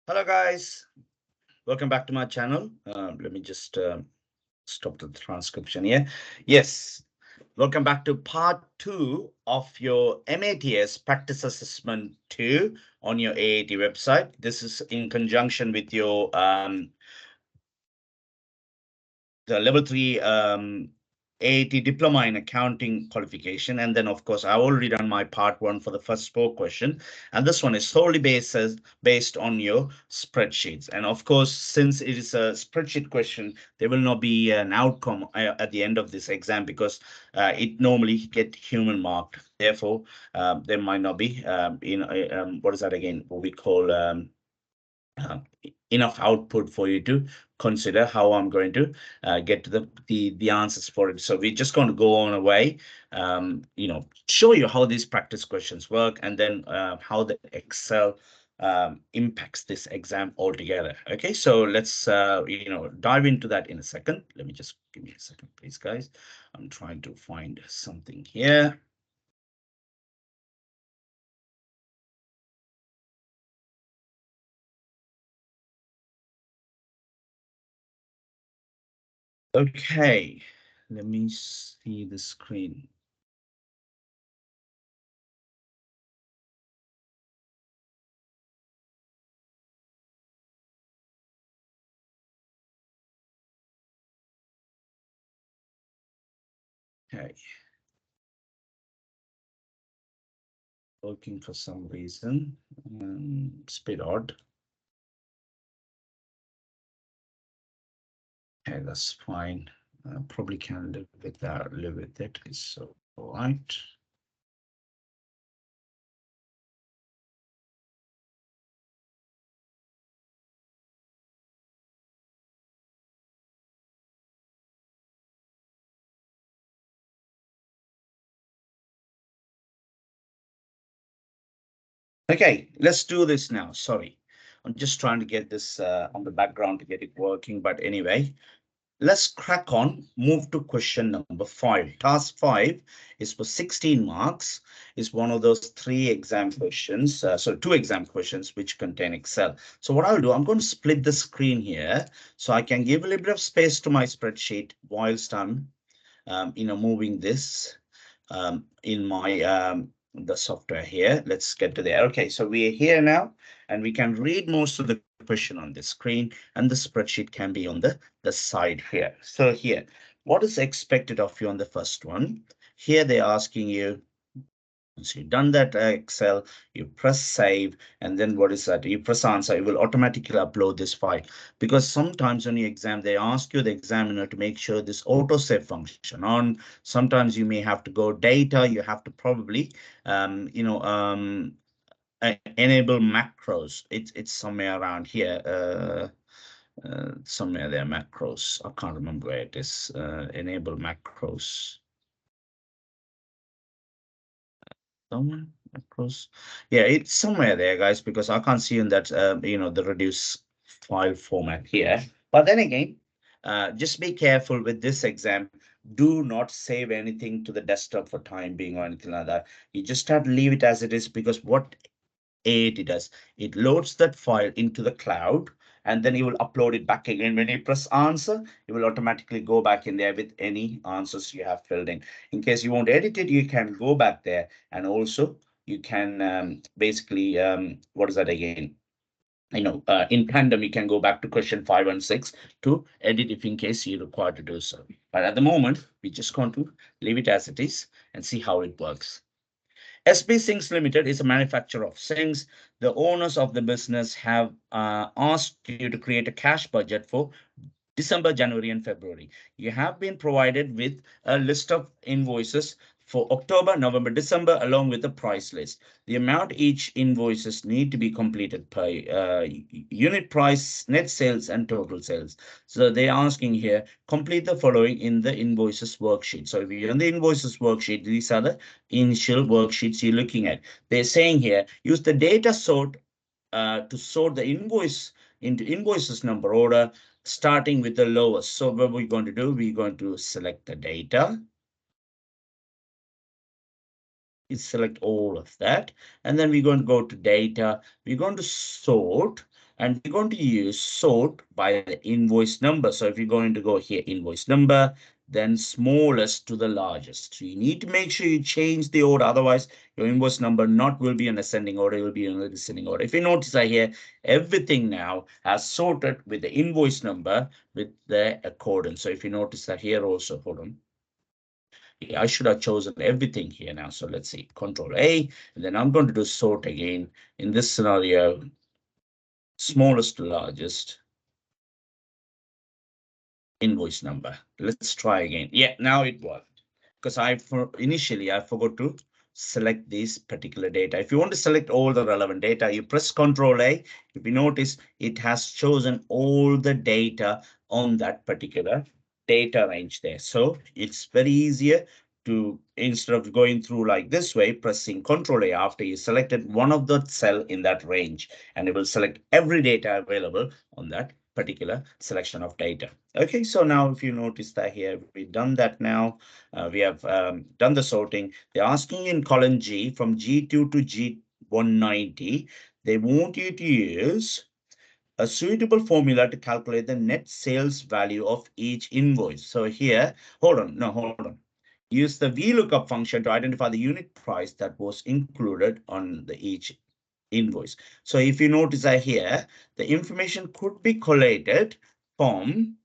Hello guys, welcome back to my channel. Let me just stop the transcription here. Yes, welcome back to part 2 of your MATS Practice Assessment 2 on your AAT website. This is in conjunction with your the level 3 AAT Diploma in Accounting qualification. And then, of course, I've already done my part 1 for the first 4 question. And this one is solely based on your spreadsheets. And of course, since it is a spreadsheet question, there will not be an outcome at the end of this exam because it normally get human marked. Therefore, there might not be, what is that again? What we call uh, enough output for you to consider how I'm going to get to the answers for it. So we're just going to go on away, show you how these practice questions work, and then how the Excel impacts this exam altogether. Okay, so let's dive into that in a second. Let me just give me a second, please, guys. I'm trying to find something here. Okay, let me see the screen. Okay. Working for some reason. It's a bit odd. Okay, that's fine. Probably can live with that, live with it. It's all right. Okay, let's do this now. Sorry. I'm just trying to get this on the background to get it working. But anyway, let's crack on. Move to question number 5. Task 5 is for 16 marks. Is one of those 3 exam questions. So 2 exam questions which contain Excel. So what I'll do, I'm going to split the screen here so I can give a little bit of space to my spreadsheet whilst I'm, moving this in my the software here. Let's get to there. Okay, so we are here now, and we can read most of the question on the screen, and the spreadsheet can be on the side here. So here, what is expected of you on the first one? Here they're asking you, once you've done that Excel, you press save, and then what is that? You press answer, it will automatically upload this file. Because sometimes on your exam, they ask you, the examiner, to make sure this autosave function on. Sometimes you may have to go data, you have to probably, enable macros. It's somewhere around here. Somewhere there, macros. I can't remember where it is. Enable macros. Somewhere across. Yeah, it's somewhere there, guys, because I can't see in that, the reduce file format here. But then again, just be careful with this exam. Do not save anything to the desktop for time being or anything like that. You just have to leave it as it is, because what AAT does, it loads that file into the cloud, and then you will upload it back again. When you press answer, it will automatically go back in there with any answers you have filled in. In case you won't edit it, you can go back there, and also you can basically, what is that again? In tandem, you can go back to question 5 and 6 to edit if in case you require to do so. But at the moment, we just going to leave it as it is and see how it works. SB Sinks Limited is a manufacturer of sinks. The owners of the business have asked you to create a cash budget for December, January, and February. You have been provided with a list of invoices for October, November, December, along with the price list. The amount each invoices need to be completed by unit price, net sales, and total sales. So they're asking here, complete the following in the invoices worksheet. So if you're on the invoices worksheet, these are the initial worksheets you're looking at. They're saying here, use the data sort to sort the invoice into invoices number order, starting with the lowest. So what we're going to do, we're going to select the data. Select all of that, and then we're going to go to data. We're going to sort. and we're going to use sort by the invoice number. So if you're going to go here, invoice number, then smallest to the largest. So you need to make sure you change the order. Otherwise, your invoice number not will be an ascending order, it will be in a descending order. If you notice that here, everything now has sorted with the invoice number with the accordance. So if you notice that here also, hold on. Yeah, I should have chosen everything here now. So let's see, Control A, and then I'm going to do sort again. In this scenario, smallest to largest invoice number. Let's try again. Yeah, now it worked. Because initially I forgot to select this particular data. If you want to select all the relevant data, you press Control A. If you notice, it has chosen all the data on that particular data range there. So it's very easier to, instead of going through like this way, pressing Control A after you selected one of the cell in that range, and it will select every data available on that particular selection of data. Okay, so now if you notice that here, we've done that now. We have done the sorting. They're asking in column G from G2 to G190. They want you to use a suitable formula to calculate the net sales value of each invoice. So here, hold on. Use the VLOOKUP function to identify the unit price that was included on the each invoice. So if you notice that here, the information could be collated from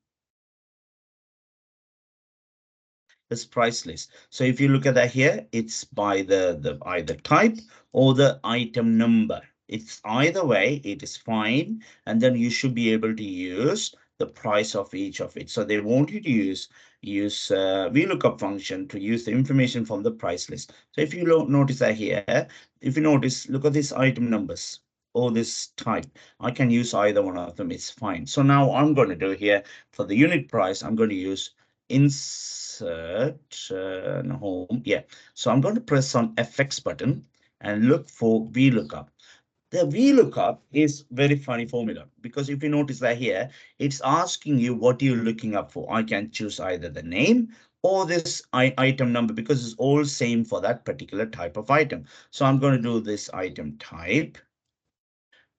this price list. So if you look at that here, it's by the either type or the item number. It's either way, it is fine. And then you should be able to use the price of each of it. So they want you to use VLOOKUP function to use the information from the price list. So if you notice that here, if you notice, look at these item numbers or this type. I can use either one of them. It's fine. So now I'm going to do here for the unit price, I'm going to use insert home. Yeah. So I'm going to press on FX button and look for VLOOKUP. The VLOOKUP is very funny formula because if you notice that here, it's asking you what you're looking up for. I can choose either the name or this item number because it's all same for that particular type of item. So I'm going to do this item type.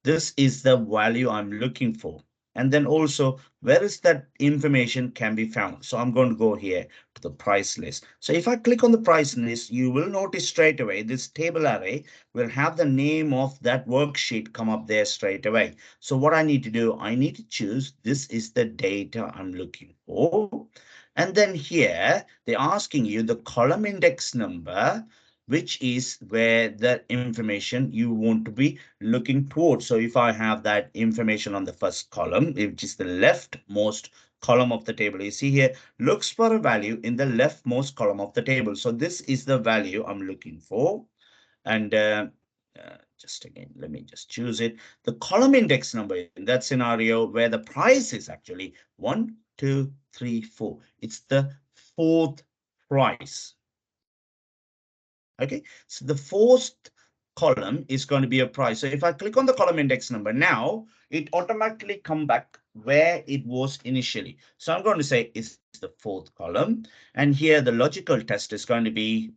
This is the value I'm looking for. And then also, where is that information can be found? So I'm going to go here to the price list. So if I click on the price list, you will notice straight away this table array will have the name of that worksheet come up there straight away. So what I need to do, I need to choose this is the data I'm looking for. And then here, they're asking you the column index number, which is where the information you want to be looking towards. So if I have that information on the first column, which is the leftmost column of the table, you see here, looks for a value in the leftmost column of the table. So this is the value I'm looking for. And just again, let me just choose it. The column index number in that scenario where the price is actually 1, 2, 3, 4. It's the fourth price. Okay, so the fourth column is going to be a price. So if I click on the column index number now, it automatically come back where it was initially. So I'm going to say it's the fourth column. And here the logical test is going to be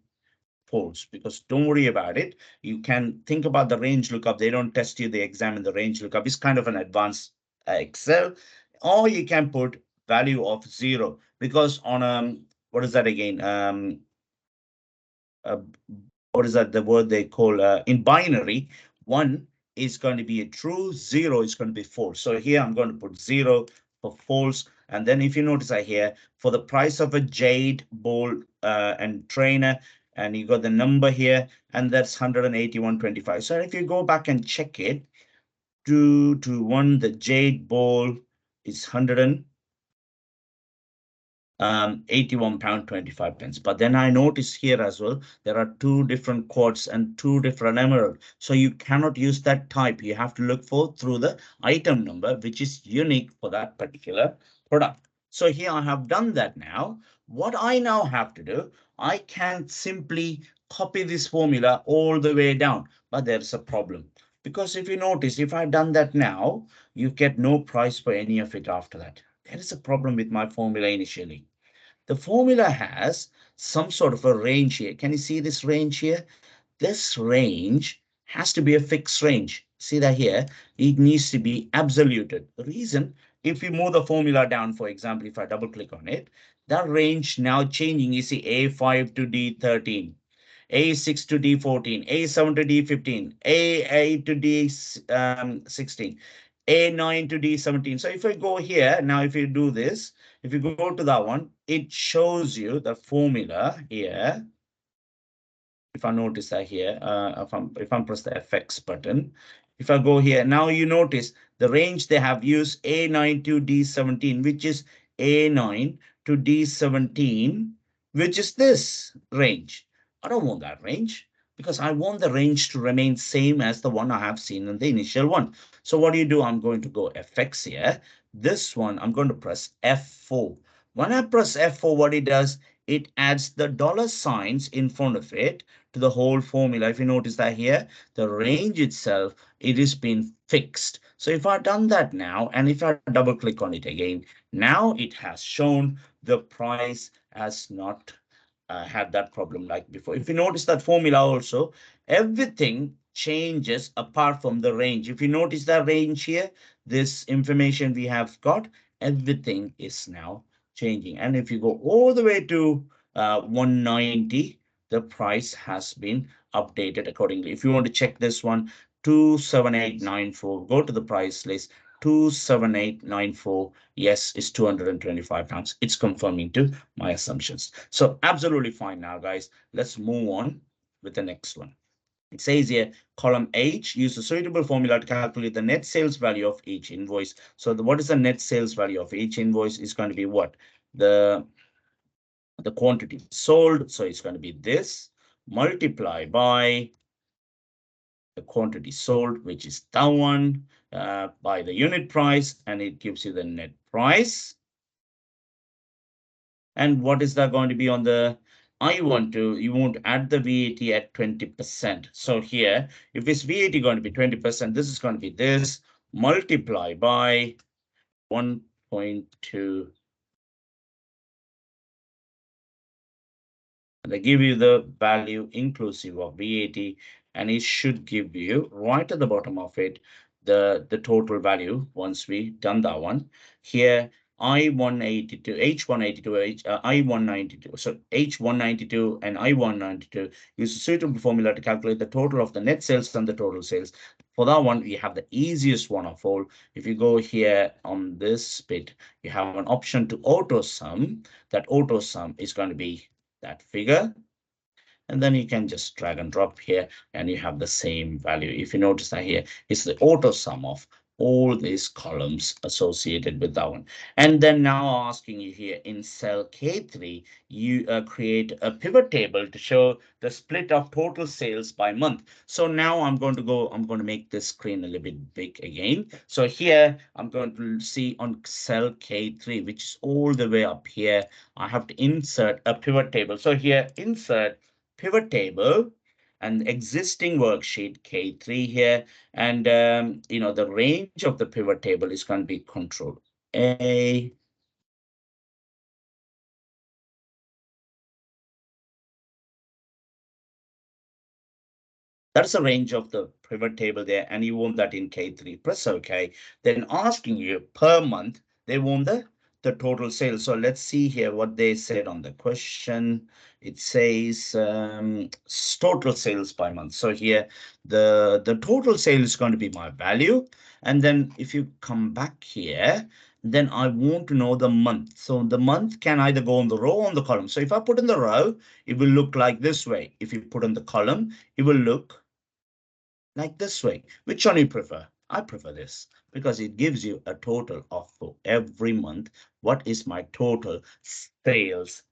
false because don't worry about it. You can think about the range lookup. They don't test you, they examine the range lookup. It's kind of an advanced Excel. Or you can put value of 0 because on what is that again? Uh, what is that, the word they call in binary, 1 is going to be a true, 0 is going to be false. So here I'm going to put 0 for false. And then if you notice I here, for the price of a jade ball and trainer, and you got the number here, and that's 181.25. So if you go back and check it, 2 to 1, the jade ball is 100 £81.25. But then I notice here as well, there are two different quartz and two different emerald. So you cannot use that type. You have to look for through the item number, which is unique for that particular product. So here I have done that now. What I now have to do, I can simply copy this formula all the way down, but there's a problem. Because if you notice, if I've done that now, you get no price for any of it after that. There is a problem with my formula initially. The formula has some sort of a range here. Can you see this range here? This range has to be a fixed range. See that here, it needs to be absoluted. The reason, if we move the formula down, for example, if I double click on it, that range now changing, you see A5 to D13, A6 to D14, A7 to D15, A8 to D16, A9 to D17. So if I go here, now if you do this, if you go to that one, it shows you the formula here. If I notice that here, if I'm press the FX button, if I go here, now you notice the range they have used A9 to D17, which is A9 to D17, which is this range. I don't want that range because I want the range to remain same as the one I have seen in the initial one. So what do you do? I'm going to go FX here. This one, I'm going to press F4. When I press F4, what it does, it adds the dollar signs in front of it to the whole formula. If you notice that here, the range itself, it is been fixed. So if I've done that now, and if I double click on it again, now it has shown the price has not had that problem like before. If you notice that formula also, everything changes apart from the range. If you notice that range here, this information we have got, everything is now changing. And if you go all the way to 190, the price has been updated accordingly. If you want to check this one, 27894, go to the price list, 27894. Yes, it's 225 pounds. It's confirming to my assumptions. So absolutely fine now, guys. Let's move on with the next one. It says here, column H, use a suitable formula to calculate the net sales value of each invoice. So what is the net sales value of each invoice is going to be what? The quantity sold. So it's going to be this multiply by the quantity sold, which is that one, by the unit price, and it gives you the net price. And what is that going to be on the you want to add the VAT at 20%. So here, if it's VAT going to be 20%, this is going to be this multiply by 1.2. And they give you the value inclusive of VAT, and it should give you right at the bottom of it the total value once we done that one. Here, I182, H182, I192. So H192 and I192 use a suitable formula to calculate the total of the net sales and the total sales. For that one, we have the easiest one of all. If you go here on this bit, you have an option to auto sum. That auto sum is going to be that figure, and then you can just drag and drop here and you have the same value. If you notice that here, it's the auto sum of all these columns associated with that one. And then now asking you here in cell K3, you create a pivot table to show the split of total sales by month. So now I'm going to make this screen a little bit big again. So here I'm going to see on cell K3, which is all the way up here, I have to insert a pivot table. So here, insert pivot table and existing worksheet K3 here. And, the range of the pivot table is going to be Control A. That's the range of the pivot table there, and you want that in K3. Press OK. Then asking you per month, they want the total sales. So let's see here what they said on the question. It says total sales by month. So here, the total sale is going to be my value. And then if you come back here, then I want to know the month. So the month can either go on the row or on the column. So if I put in the row, it will look like this way. If you put in the column, it will look like this way. Which one you prefer? I prefer this because it gives you a total of for every month. What is my total sales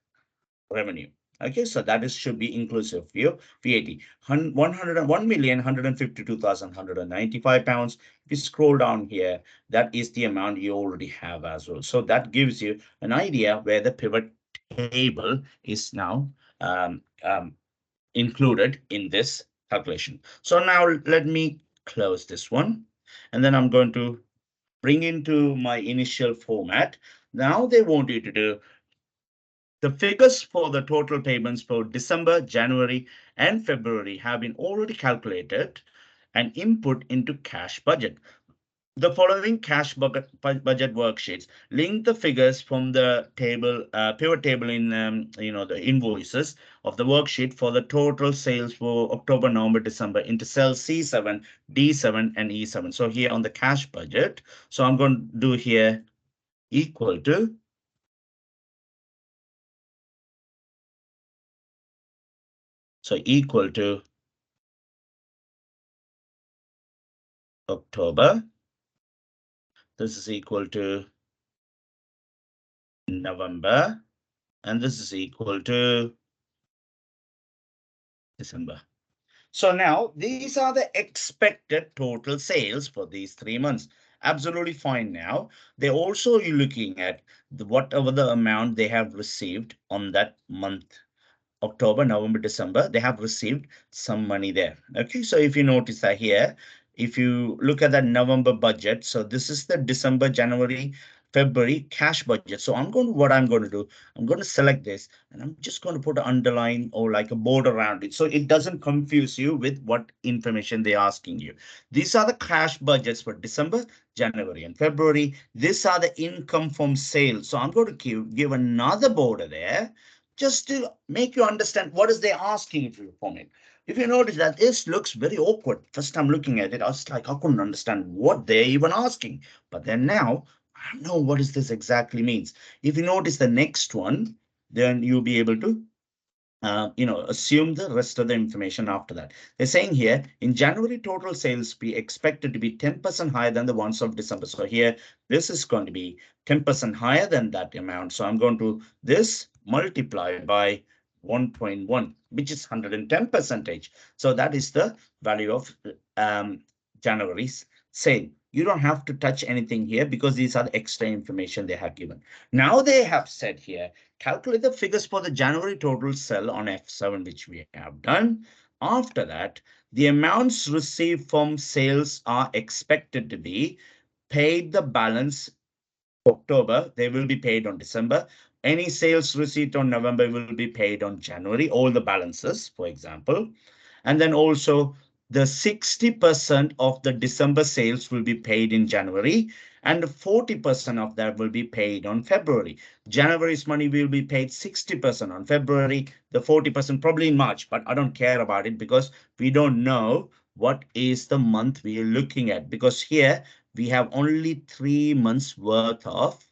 revenue? Okay, so that is should be inclusive of your VAT. 101,152,195 pounds. If you scroll down here, that is the amount you already have as well. So that gives you an idea where the pivot table is now included in this calculation. So now let me close this one, and then I'm going to bring into my initial format. Now they want you to do the figures for the total payments for December, January, and February have been already calculated. and input into cash budget. The following cash budget worksheets link the figures from the table, pivot table in the invoices of the worksheet for the total sales for October, November, December into cells C7, D7, and E7. So here on the cash budget, so I'm going to do here equal to October. This is equal to November, and this is equal to December. So now these are the expected total sales for these 3 months. Absolutely fine. Now they also you're looking at whatever the amount they have received on that month. October, November, December, they have received some money there. Okay, so if you notice that here, if you look at that November budget, so this is the December, January, February cash budget. So what I'm going to do, I'm going to select this and I'm just going to put an underline or like a border around it so it doesn't confuse you with what information they're asking you. These are the cash budgets for December, January, and February. These are the income from sales. So I'm going to give another border there just to make you understand what is they asking you from it. If you notice that this looks very awkward, first time looking at it, I was like, I couldn't understand what they're even asking. But then now I know what is this exactly means. If you notice the next one, then you'll be able to assume the rest of the information after that. They're saying here in January, total sales be expected to be 10% higher than the ones of December. So here, this is going to be 10% higher than that amount. So I'm going to this multiply by 1.1, which is 110 percentage. So that is the value of January's sale. You don't have to touch anything here because these are the extra information they have given. Now they have said here, calculate the figures for the January total sell on F7, which we have done. After that, the amounts received from sales are expected to be paid the balance October, they will be paid on December. Any sales receipt on November will be paid on January, all the balances, for example. And then also the 60% of the December sales will be paid in January and 40% of that will be paid on February. January's money will be paid 60% on February, the 40% probably in March, but I don't care about it because we don't know what is the month we are looking at, because here we have only 3 months worth of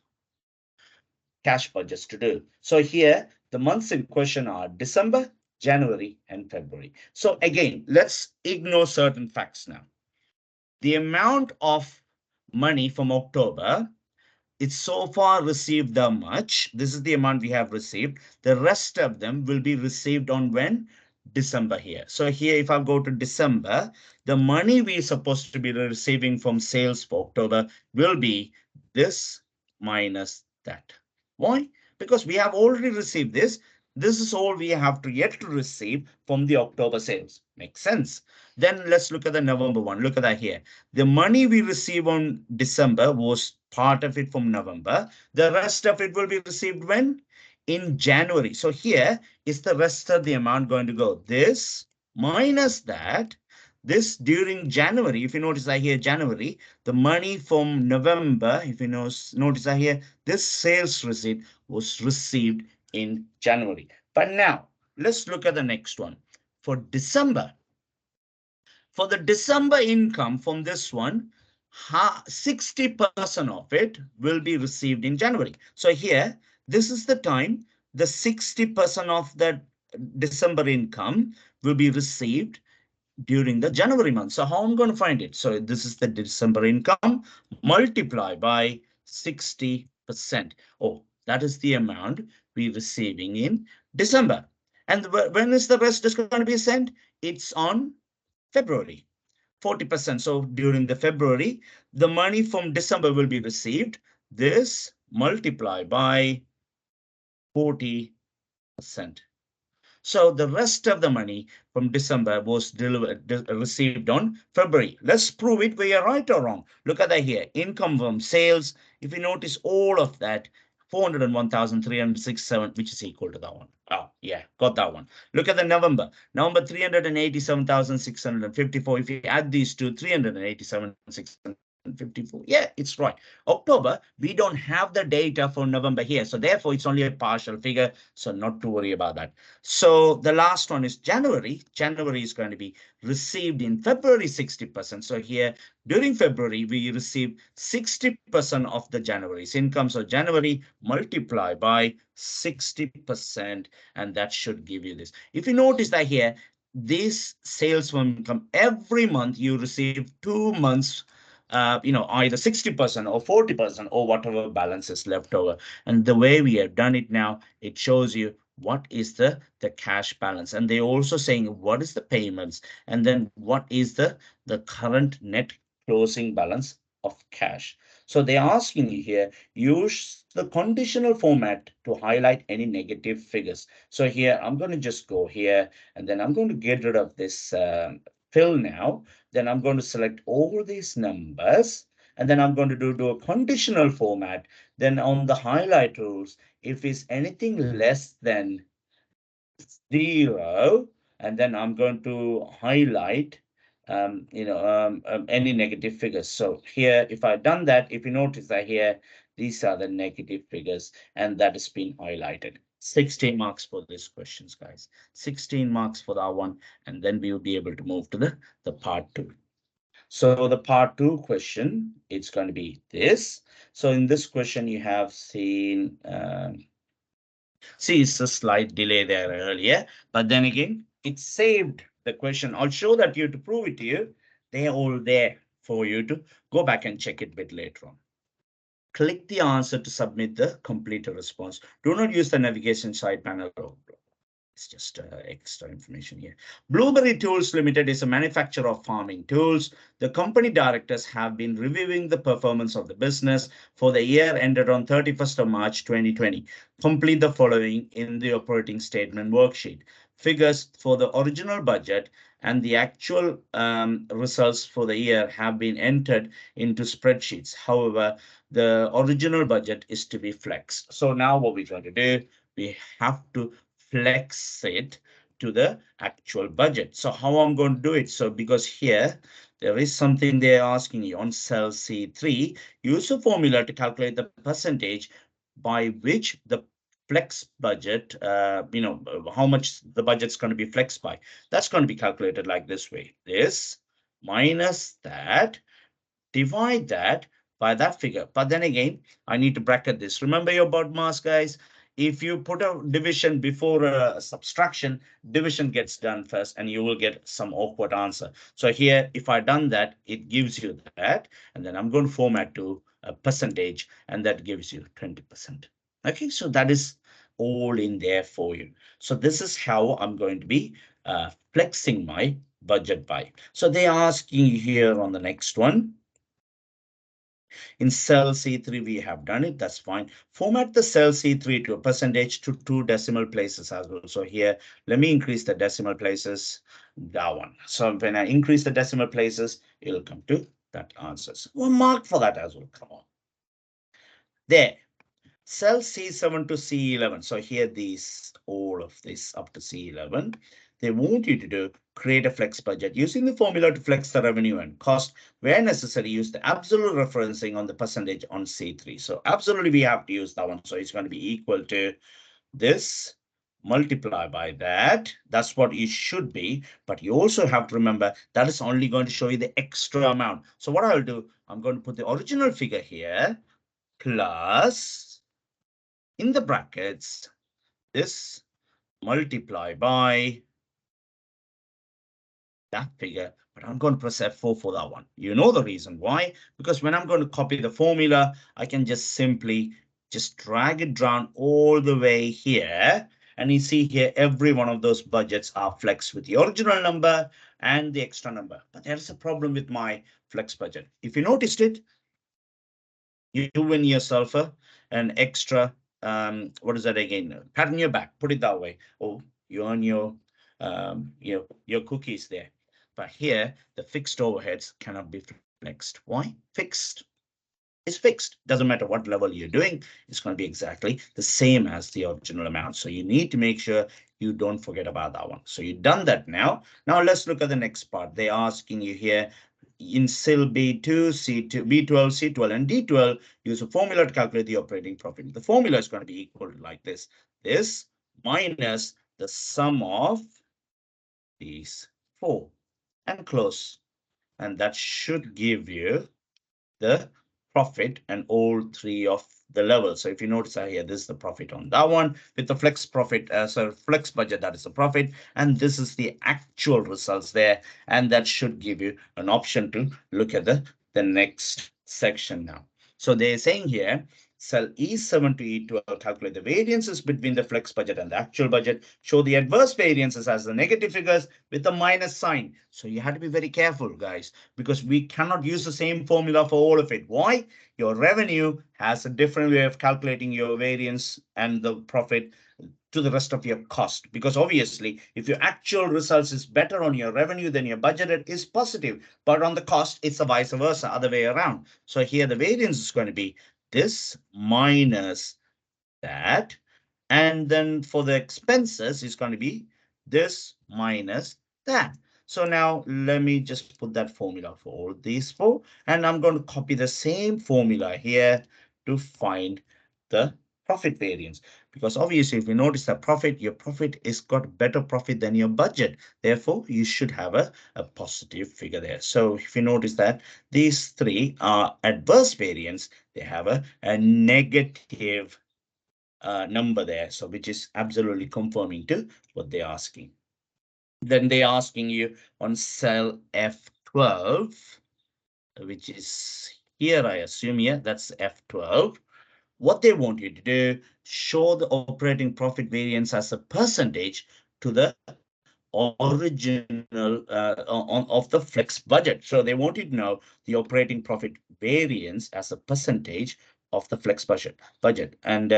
cash budgets to do. So here, the months in question are December, January, and February. So again, let's ignore certain facts now. The amount of money from October, it's so far received the much. This is the amount we have received. The rest of them will be received on when? December here. So here, if I go to December, the money we're supposed to be receiving from sales for October will be this minus that. Why? Because we have already received this. This is all we have to yet to receive from the October sales. Makes sense. Then let's look at the November one. Look at that here. The money we receive on December was part of it from November. The rest of it will be received when? In January. So here is the rest of the amount going to go. This minus that. This during January, if you notice I here January, the money from November, if you notice I here, this sales receipt was received in January. But now let's look at the next one. For December, for the December income from this one, 60% of it will be received in January. So here, this is the time the 60% of that December income will be received during the January month. So how I'm going to find it? So this is the December income multiply by 60%. Oh, that is the amount we're receiving in December. And when is the rest is going to be sent? It's on February. 40%. So during the February, the money from December will be received. This multiply by 40%. So the rest of the money from December was received on February. Let's prove it we are right or wrong. Look at that here. Income from sales. If you notice all of that, 401,367, which is equal to that one. Oh, yeah, got that one. Look at the November. November 387,654. If you add these two, 387,654. Yeah, it's right. October, we don't have the data for November here. So therefore, it's only a partial figure. So not to worry about that. So the last one is January. January is going to be received in February 60%. So here during February, we receive 60% of the January's income. So January multiply by 60%, and that should give you this. If you notice that here, this sales from income, every month you receive 2 months, either 60% or 40% or whatever balance is left over. And the way we have done it now, it shows you what is the cash balance. And they're also saying what is the payments, and then what is the current net closing balance of cash. So they're asking you here, use the conditional format to highlight any negative figures. So here, I'm going to just go here, and then I'm going to get rid of this fill now. Then I'm going to select all these numbers, and then I'm going to do a conditional format. Then on the highlight rules, if it's anything less than 0, and then I'm going to highlight any negative figures. So here, if I've done that, if you notice that here, these are the negative figures, and that has been highlighted. 16 marks for these questions, guys. 16 marks for that one, and then we will be able to move to the part 2. So the part 2 question, it's going to be this. So in this question, you have seen see, it's a slight delay there earlier, but then again, it saved the question. I'll show that to you to prove it to you. They're all there for you to go back and check it a bit later on. Click the answer to submit the completed response. Do not use the navigation side panel. It's just extra information here. Blueberry Tools Limited is a manufacturer of farming tools. The company directors have been reviewing the performance of the business for the year ended on 31st of March 2020. Complete the following in the operating statement worksheet. Figures for the original budget and the actual results for the year have been entered into spreadsheets. However, the original budget is to be flexed. So now what we're going to do, we have to flex it to the actual budget. So how I'm going to do it? So because here there is something they're asking you on cell C3, use a formula to calculate the percentage by which the flex budget, how much the budget's going to be flexed by. That's going to be calculated like this way. This minus that, divide that by that figure. But then again, I need to bracket this. Remember your BOD mass, guys. If you put a division before a subtraction, division gets done first, and you will get some awkward answer. So here, if I done that, it gives you that, and then I'm going to format to a percentage, and that gives you 20%. Okay, so that is all in there for you. So this is how I'm going to be flexing my budget by. So they're asking here on the next one. In cell C3, we have done it. That's fine. Format the cell C3 to a percentage to 2 decimal places as well. So here, let me increase the decimal places. That one. So when I increase the decimal places, it'll come to that answers. One mark for that as well. Come on. There. Cell C7 to C11. So here all of this up to C11. They want you to do create a flex budget using the formula to flex the revenue and cost. Where necessary, use the absolute referencing on the percentage on C3. So absolutely we have to use that one. So it's going to be equal to this multiply by that. That's what it should be. But you also have to remember that is only going to show you the extra amount. So what I'll do, I'm going to put the original figure here plus in the brackets, this multiply by that figure, but I'm going to press F4 for that one. You know the reason why? Because when I'm going to copy the formula, I can just simply just drag it down all the way here. And you see here, every one of those budgets are flexed with the original number and the extra number. But there's a problem with my flex budget. If you noticed it, you win yourself an extra, what is that again? Pat on your back, put it that way. Oh, you earn your cookies there. But here, the fixed overheads cannot be flexed. Why? Fixed. is fixed. Doesn't matter what level you're doing, it's going to be exactly the same as the original amount. So you need to make sure you don't forget about that one. So you've done that now. Now let's look at the next part. They're asking you here in cell B2, C2, B12, C12, and D12, use a formula to calculate the operating profit. The formula is going to be equal to like this. This minus the sum of these four and close. And that should give you the profit and all three of the levels. So if you notice here, this is the profit on that one with the flex profit, so flex budget, that is the profit. And this is the actual results there. And that should give you an option to look at the next section now. So they're saying here, cell E7 to E12, calculate the variances between the flex budget and the actual budget. Show the adverse variances as the negative figures with the minus sign. So you have to be very careful, guys, because we cannot use the same formula for all of it. Why? Your revenue has a different way of calculating your variance and the profit to the rest of your cost. Because obviously, if your actual results is better on your revenue than your budgeted, is positive. But on the cost, it's the vice versa, other way around. So here the variance is going to be this minus that. And then for the expenses, it's going to be this minus that. So now let me just put that formula for all these four. And I'm going to copy the same formula here to find the profit variance. Because obviously, if you notice that profit, your profit is got better profit than your budget. Therefore, you should have a positive figure there. So if you notice that these three are adverse variance, they have a negative number there, so which is absolutely conforming to what they're asking. Then they're asking you on cell F12, which is here, I assume, yeah, that's F12. What they want you to do, show the operating profit variance as a percentage to the original of the flex budget. So they want you to know the operating profit variance as a percentage of the flex budget. And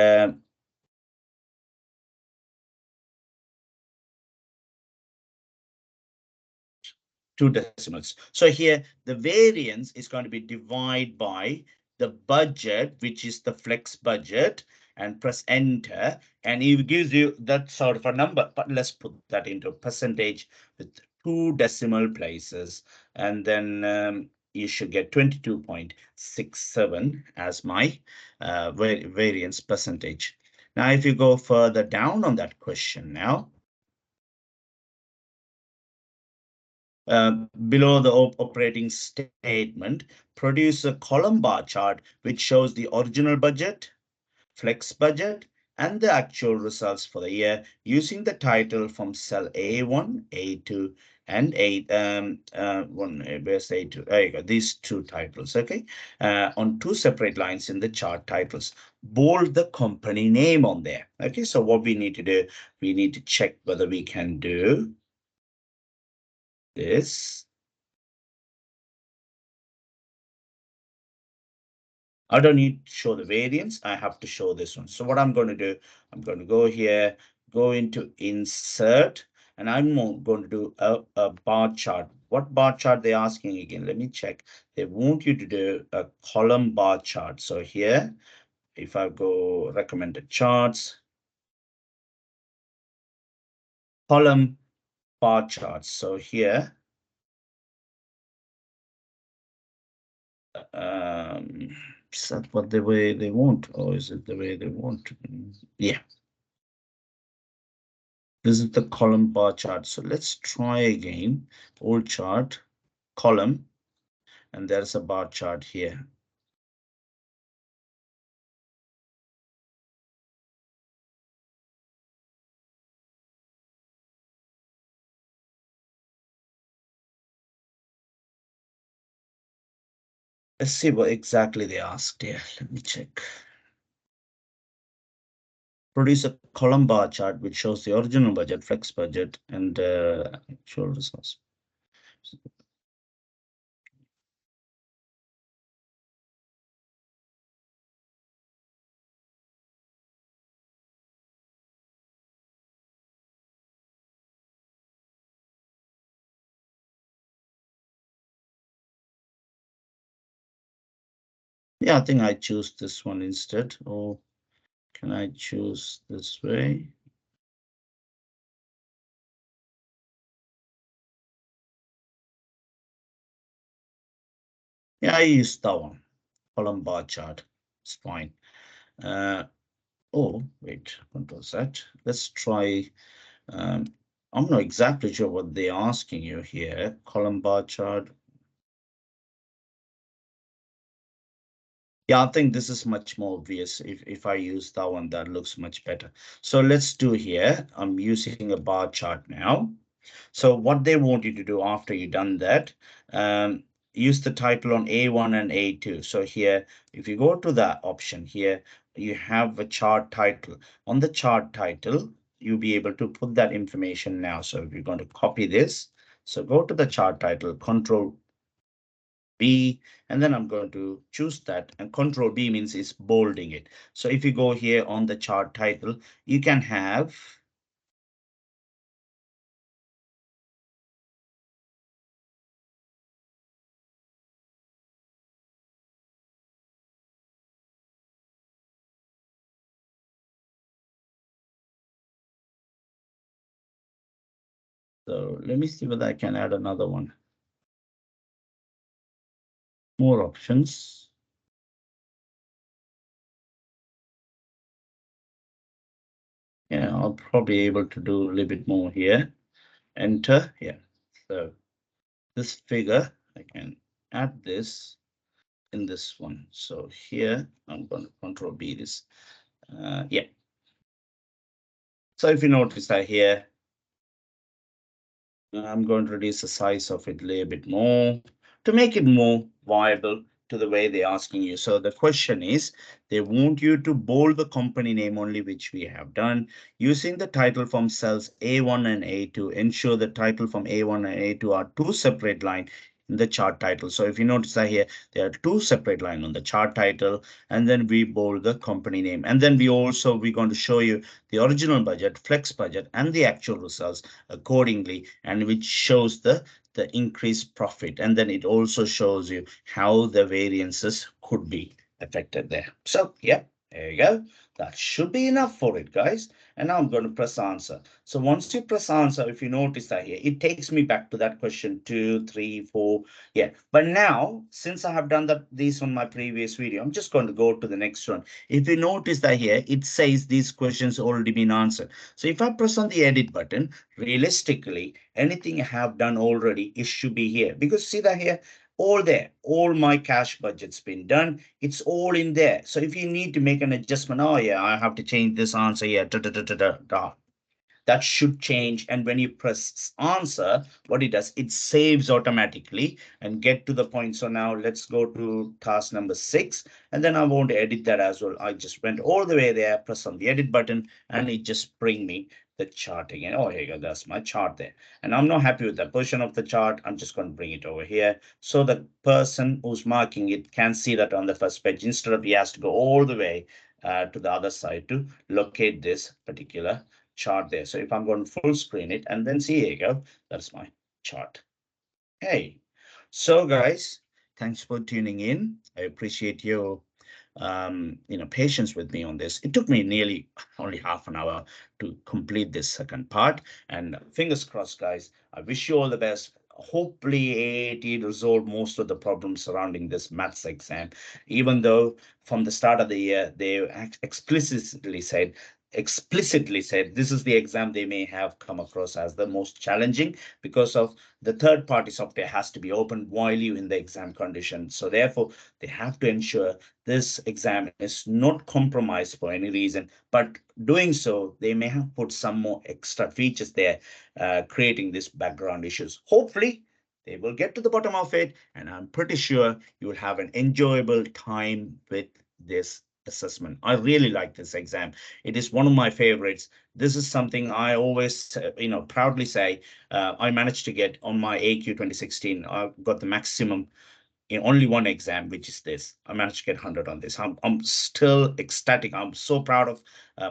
two decimals. So here the variance is going to be divided by the budget, which is the flex budget, and press enter, and it gives you that sort of a number. But let's put that into percentage with two decimal places, and then you should get 22.67 as my variance percentage. Now, if you go further down on that question now, below the operating statement, produce a column bar chart which shows the original budget, flex budget, and the actual results for the year using the title from cell A1, A2, and where's A2? There you go, these two titles, okay? On two separate lines in the chart titles. Bold the company name on there, okay? So what we need to do, we need to check whether we can do this. I don't need to show the variance. I have to show this one. So what I'm going to do, I'm going to go here, go into insert, and I'm going to do a bar chart. What bar chart they're asking again? Let me check. They want you to do a column bar chart. So here, if I go recommended charts, column bar charts. So here, is that what the way they want, or is it the way they want? Yeah. This is the column bar chart. So let's try again. Old chart, column, and there's a bar chart here. Let's see what exactly they asked here. Let me check. Produce a column bar chart which shows the original budget, flex budget, and actual results. Yeah, I think I choose this one instead. Or can I choose this way? Yeah, I use that one. Column bar chart. It's fine. Uh, oh, wait, what was that? Let's try. Um, I'm not exactly sure what they're asking you here. Column bar chart. Yeah, I think this is much more obvious. If I use that one, that looks much better. So let's do here. I'm using a bar chart now. So what they want you to do after you've done that, use the title on A1 and A2. So here, if you go to that option here, you have a chart title. On the chart title, you'll be able to put that information now. So if you're going to copy this, so go to the chart title, Control B, and then I'm going to choose that, and Control B means it's bolding it. So if you go here on the chart title, you can have, so let me see whether I can add another one. More options. Yeah, I'll probably able to do a little bit more here. Enter, yeah. So this figure, I can add this in this one. So here, I'm going to Control B this. Yeah. So if you notice that here, I'm going to reduce the size of it a little bit more to make it more viable to the way they're asking you. So the question is, they want you to bold the company name only, which we have done, using the title from cells A1 and A2. Ensure the title from A1 and A2 are two separate lines in the chart title. So if you notice that here, there are two separate lines on the chart title, and then we bold the company name. And then we're going to show you the original budget, flex budget, and the actual results accordingly, and which shows the increased profit. And then it also shows you how the variances could be affected there. So yeah, there you go. That should be enough for it, guys. And now I'm going to press answer. So once you press answer, if you notice that here, it takes me back to that question 2, 3, 4. Yeah, but now since I have done that these on my previous video, I'm just going to go to the next one. If you notice that here, it says these questions already been answered. So if I press on the edit button, realistically, anything I have done already, it should be here. Because see that here, all there, all my cash budget's been done. It's all in there. So if you need to make an adjustment, oh yeah, I have to change this answer here, that should change. And when you press answer, what it does, it saves automatically and get to the point. So now let's go to task number 6, and then I want to edit that as well. I just went all the way there, press on the edit button, and it just bring me the chart again. Oh, here you go, that's my chart there. And I'm not happy with the position of the chart. I'm just going to bring it over here so the person who's marking it can see that on the first page, instead of he has to go all the way to the other side to locate this particular chart there. So if I'm going to full screen it, and then see, here you go, that's my chart. Hey, so guys, thanks for tuning in. I appreciate your patience with me on this. It took me nearly only half an hour to complete this second part, and fingers crossed, guys. I wish you all the best. Hopefully AAT resolved most of the problems surrounding this maths exam, even though from the start of the year they explicitly said this is the exam they may have come across as the most challenging, because of the third party software has to be open while you in the exam condition. So therefore they have to ensure this exam is not compromised for any reason, but doing so they may have put some more extra features there, creating this background issues. Hopefully they will get to the bottom of it, and I'm pretty sure you will have an enjoyable time with this assessment. I really like this exam. It is one of my favorites. This is something I always proudly say. I managed to get on my AQ 2016. I got the maximum in only one exam, which is this. I managed to get 100 on this. I'm still ecstatic. I'm so proud of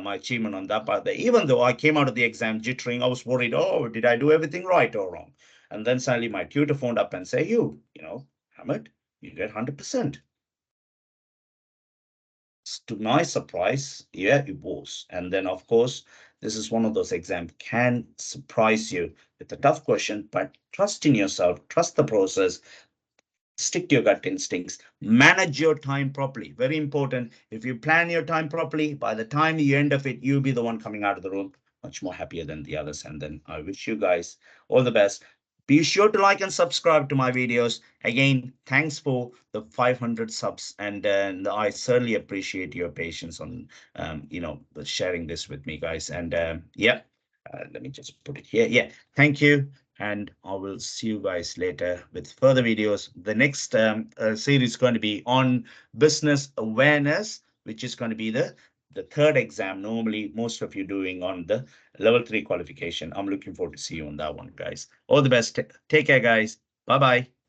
my achievement on that part. Even though I came out of the exam jittering, I was worried, oh, did I do everything right or wrong? And then suddenly my tutor phoned up and said, Hamid, you get 100%. to my surprise, yeah, it was. And then, of course, this is one of those exams can surprise you with a tough question, but trust in yourself, trust the process, stick to your gut instincts, manage your time properly. Very important. If you plan your time properly, by the time you end of it, you'll be the one coming out of the room much more happier than the others. And then I wish you guys all the best. Be sure to like and subscribe to my videos. Again, thanks for the 500 subs, and I certainly appreciate your patience on sharing this with me, guys. And yeah, let me just put it here. Yeah, thank you, and I will see you guys later with further videos. The next series is going to be on business awareness, which is going to be the third exam. Normally, most of you doing on the level 3 qualification. I'm looking forward to see you on that one, guys. All the best. Take care, guys. Bye bye.